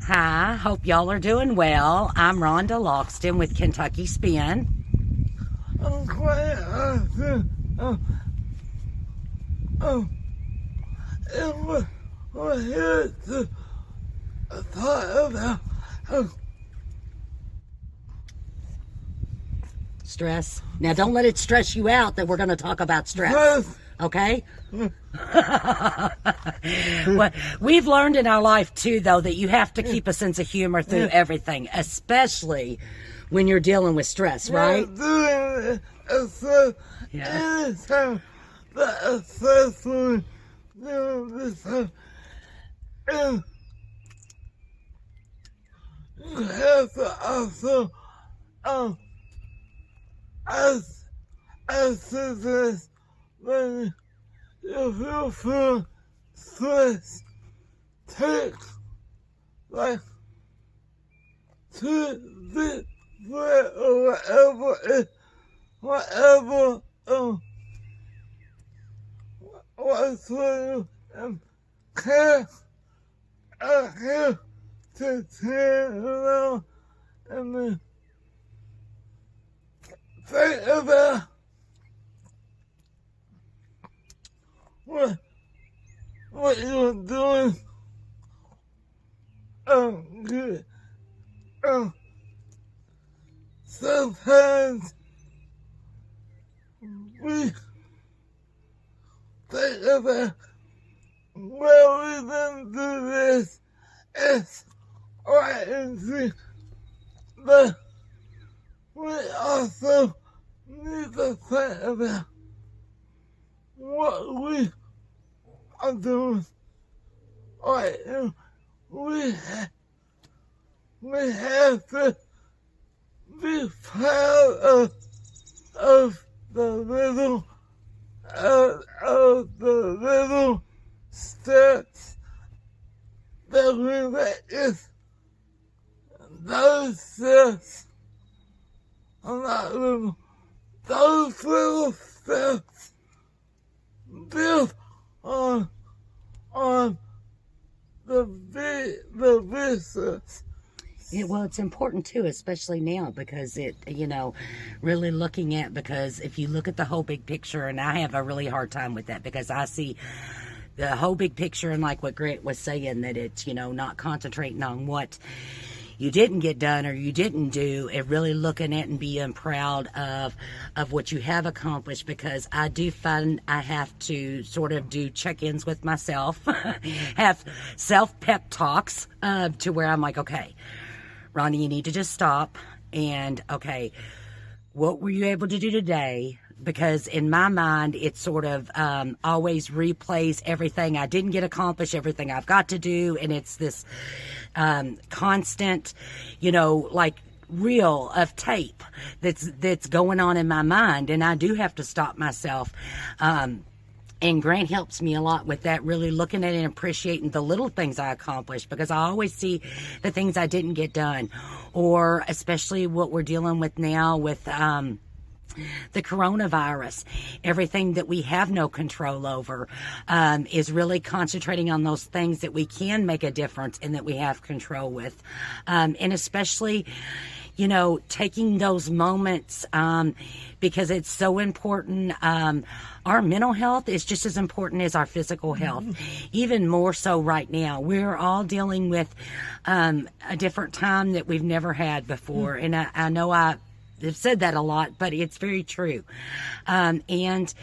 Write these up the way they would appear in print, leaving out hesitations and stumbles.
Hi, hope y'all are doing well. I'm Rhonda Loxton with Kentucky Spin. I'm quite often, and we're here to talk about Stress. Now, don't let it stress you out that we're going to talk about stress. stress. Okay? Well, we've learned in our life too, though, that you have to keep a sense of humor through everything, especially when you're dealing with stress, right? Doing assess Yeah. anytime the assessment doing this stuff, and you have to also as citizens when you feel stress, take like 2 deep breaths or whatever works for you, and care to turn around and then think about what you're doing. Good. Sometimes we think about, well, we didn't do this X, Y, and Z, but we also need to think about what we are doing right now. We have to be proud of the little steps that we make. Those steps are not little. Those little steps build on the business. Well, it's important too, especially now because really looking at, because if you look at the whole big picture, and I have a really hard time with that because I see the whole big picture, and like what Grant was saying, that it's, not concentrating on what you didn't get done or you didn't do, and really looking at and being proud of what you have accomplished, because I do find I have to sort of do check-ins with myself, have self-pep talks to where I'm like, okay, Ronnie, you need to just stop and, okay, what were you able to do today? Because in my mind, it sort of always replays everything I didn't get accomplished, everything I've got to do, and it's this constant, like reel of tape that's going on in my mind, and I do have to stop myself. And Grant helps me a lot with that, really looking at and appreciating the little things I accomplished, because I always see the things I didn't get done, or especially what we're dealing with now with the coronavirus. Everything that we have no control over is really concentrating on those things that we can make a difference and that we have control with. And especially, taking those moments because it's so important. Our mental health is just as important as our physical health, even more so right now. We're all dealing with a different time that we've never had before. And I know I've said that a lot, but it's very true. And,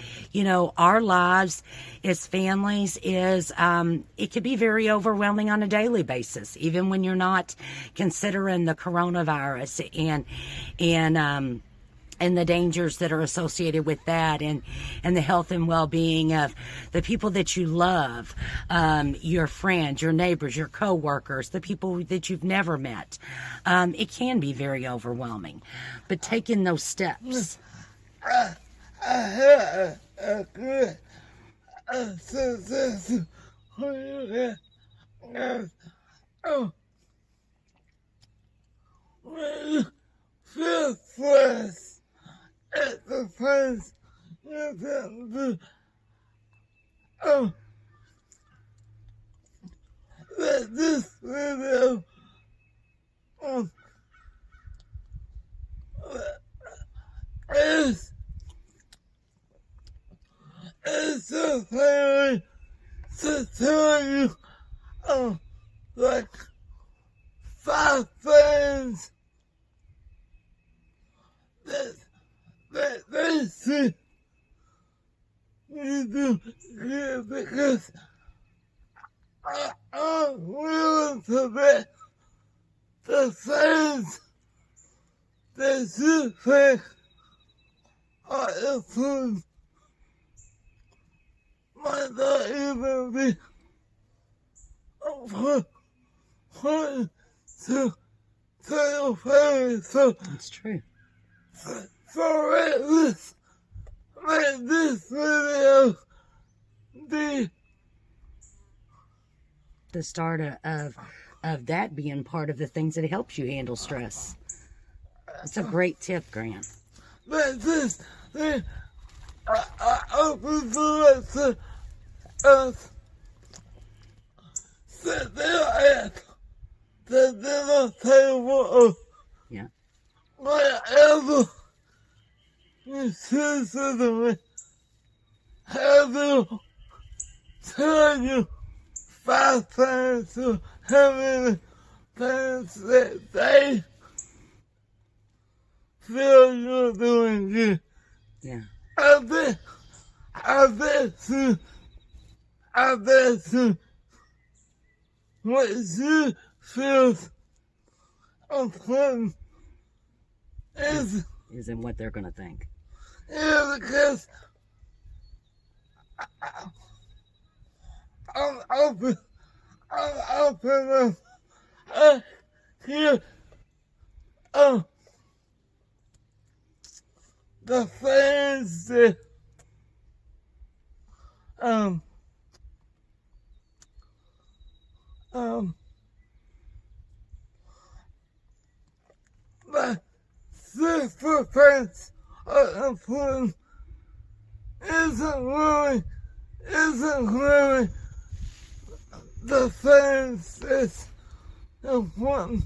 our lives as families is, it could be very overwhelming on a daily basis, even when you're not considering the coronavirus and the dangers that are associated with that, and the health and well-being of the people that you love, your friends, your neighbors, your co-workers, the people that you've never met. It can be very overwhelming, but taking those steps. I had a good success when you get when you feel stressed at the place you can do. That this video like 5 things that they see me do good because I'm willing to bet the things that you think are important might not even be put to your family. So, It's true. so make this video be The start of that being part of the things that helps you handle stress. It's a great tip, Grant. make this thing open the door to us sit there at the dinner table of Yeah. whatever you choose to do. Have you tell you 5 things to how many things that they feel you're doing good. Yeah. I bet you what you feel important is Isn't what they're going to think. because I'm open up. I hear the things that my sister thinks are important isn't really the things that's important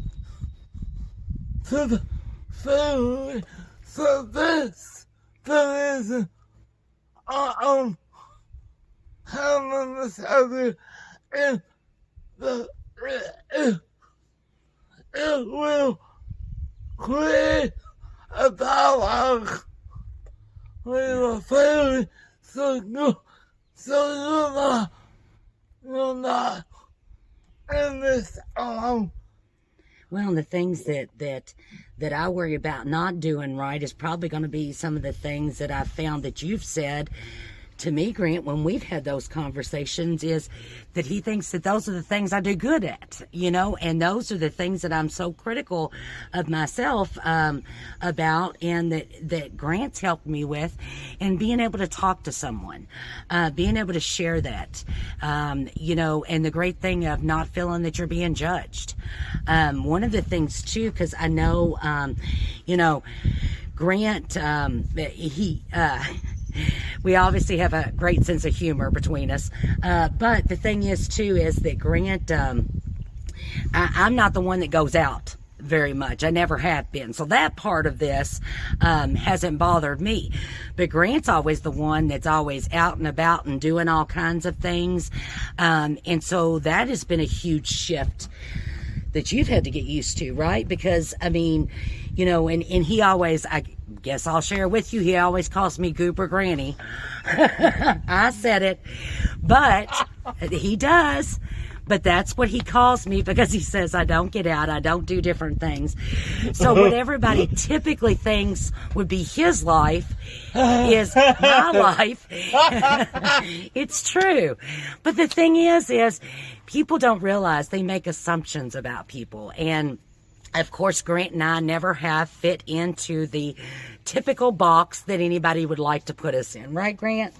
to the family. So that's the reason I'm having this idea, and it will create a dialogue with the family, so you're not in this alone. Well, the things that I worry about not doing right is probably going to be some of the things that I've found that you've said to me, Grant, when we've had those conversations, is that he thinks that those are the things I do good at, and those are the things that I'm so critical of myself about, and that Grant's helped me with, and being able to talk to someone, being able to share that, and the great thing of not feeling that you're being judged. One of the things too, because I know, Grant, we obviously have a great sense of humor between us. But the thing is, too, is that Grant, I'm not the one that goes out very much. I never have been. So that part of this hasn't bothered me. But Grant's always the one that's always out and about and doing all kinds of things. And so that has been a huge shift that you've had to get used to, right? Because, and he always, I guess I'll share with you, he always calls me Goober Granny. I said it, but he does. But that's what he calls me because he says I don't get out, I don't do different things. So what everybody typically thinks would be his life is my life. It's true. But the thing is people don't realize they make assumptions about people. And of course, Grant and I never have fit into the typical box that anybody would like to put us in. Right, Grant?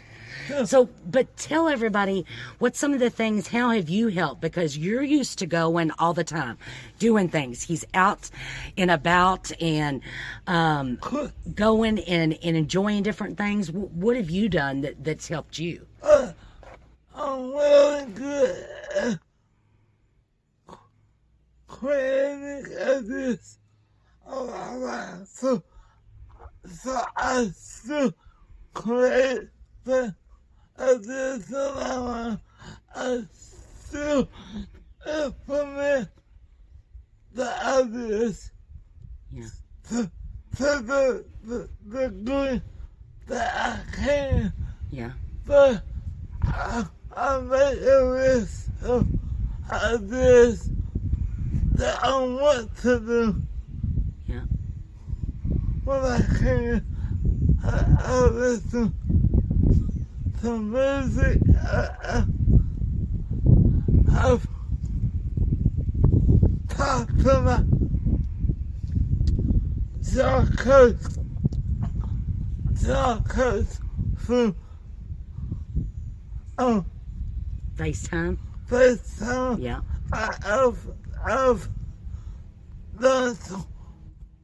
So, but tell everybody what some of the things, how have you helped? Because you're used to going all the time, doing things. He's out and about and going and enjoying different things. What have you done that's helped you? I'm really good at creating ideas on my life. So I still create the ideas on my life. I still implement the ideas Yeah. to the degree that I can, Yeah. but I make a list of ideas that I want to do. Yeah. When I can, I listen to music. I've talked to my job coach through FaceTime. FaceTime. Yeah. I've done some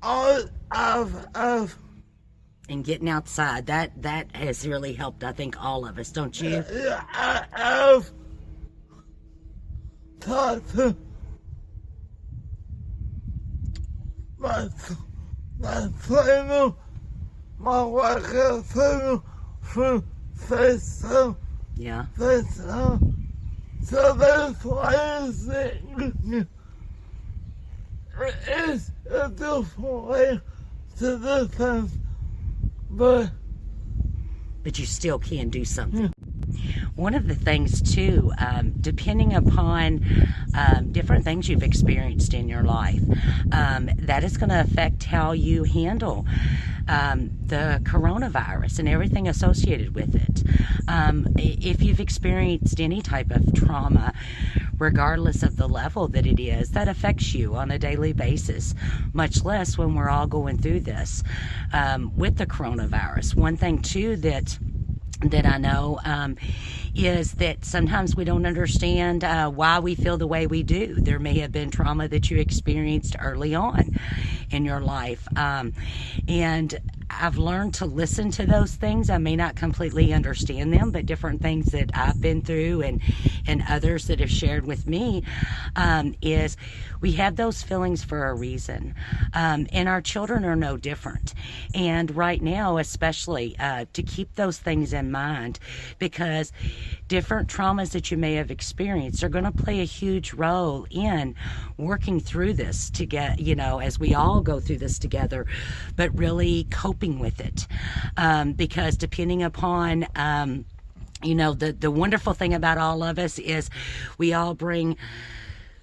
art. I've And getting outside, that has really helped, I think, all of us, don't you? I've talked to my trainer, my workout trainer through FaceTime. Yeah. So there's ways that it's a different way to do things, but you still can do something. One of the things too, depending upon different things you've experienced in your life, that is going to affect how you handle the coronavirus and everything associated with it. If you've experienced any type of trauma, regardless of the level that it is, that affects you on a daily basis, much less when we're all going through this with the coronavirus. One thing too that I know is that sometimes we don't understand why we feel the way we do. There may have been trauma that you experienced early on in your life. And I've learned to listen to those things. I may not completely understand them, but different things that I've been through and others that have shared with me is we have those feelings for a reason. And our children are no different. And right now, especially to keep those things in mind, because different traumas that you may have experienced are going to play a huge role in working through this to get, as we all go through this together, but really coping with it. Because depending upon, the wonderful thing about all of us is we all bring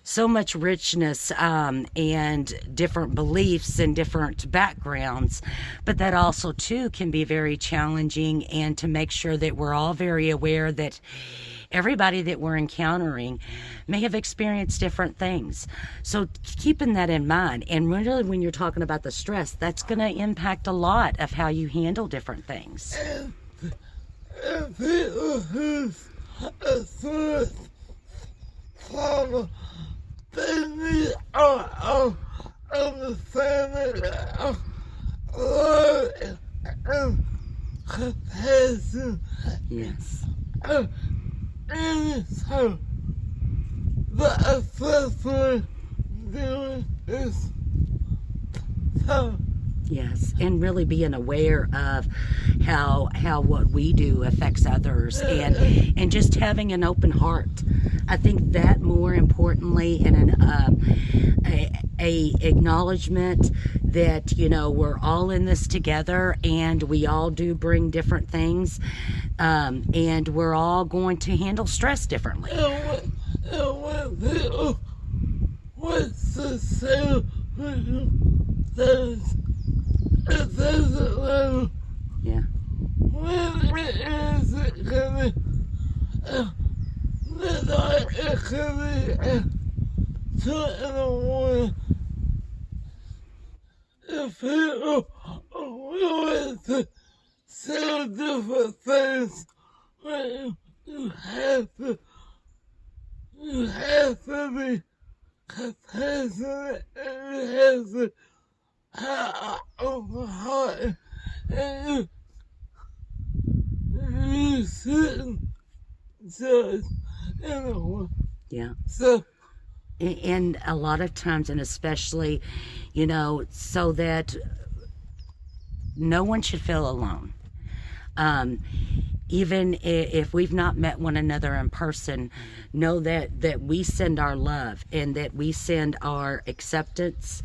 so much richness and different beliefs and different backgrounds, but that also too can be very challenging, and to make sure that we're all very aware that everybody that we're encountering may have experienced different things. So keeping that in mind, and really when you're talking about the stress, that's going to impact a lot of how you handle different things. and people who's a first trauma, they need our understanding of love and compassion. Yes. And so, the assessment doing is tough. Yes, and really being aware of how what we do affects others, and just having an open heart. I think that more importantly, and a acknowledgement that we're all in this together, and we all do bring different things, and we're all going to handle stress differently. And when people want to say things, it doesn't matter. Yeah. When is it gonna midnight? It could be 2 in the morning. If people are willing to say different things, you have to be compassionate, and you have to have an open heart, and you shouldn't judge anyone. Yeah. So, And a lot of times, and especially, so that no one should feel alone. Even if we've not met one another in person, know that we send our love and that we send our acceptance.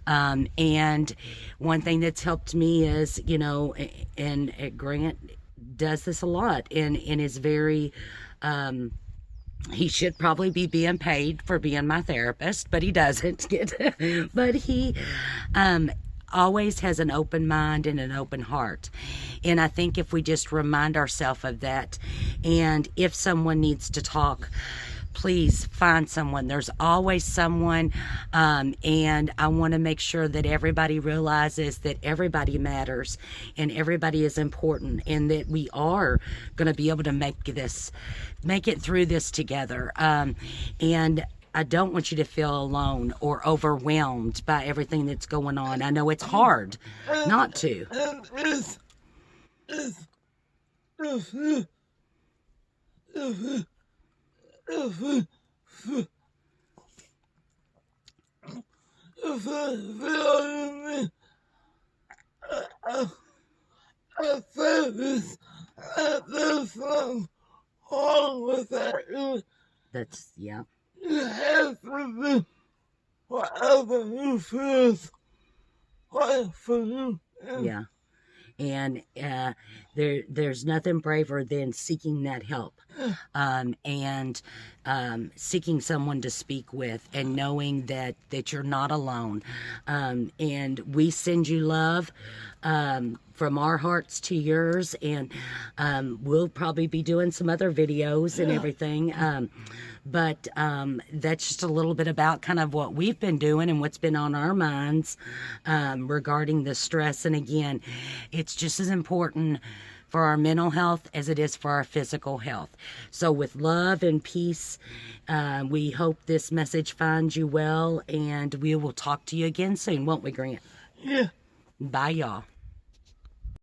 And one thing that's helped me is, you know, and Grant does this a lot and is very, he should probably be being paid for being my therapist, but he doesn't get, but he, always has an open mind and an open heart. And I think if we just remind ourselves of that, and if someone needs to talk, please find someone. There's always someone, and I want to make sure that everybody realizes that everybody matters and everybody is important, and that we are going to be able to make it through this together. And I don't want you to feel alone or overwhelmed by everything that's going on. I know it's hard not to. I said this, there's something wrong with that. That's, yeah. You have to be whatever you feel right for you. Yeah. And there's nothing braver than seeking that help, and seeking someone to speak with, and knowing that you're not alone. And we send you love from our hearts to yours, and we'll probably be doing some other videos and everything. But that's just a little bit about kind of what we've been doing and what's been on our minds regarding the stress. And again, it's just as important for our mental health as it is for our physical health. So with love and peace, we hope this message finds you well, and we will talk to you again soon, won't we, Grant? Yeah. Bye, y'all.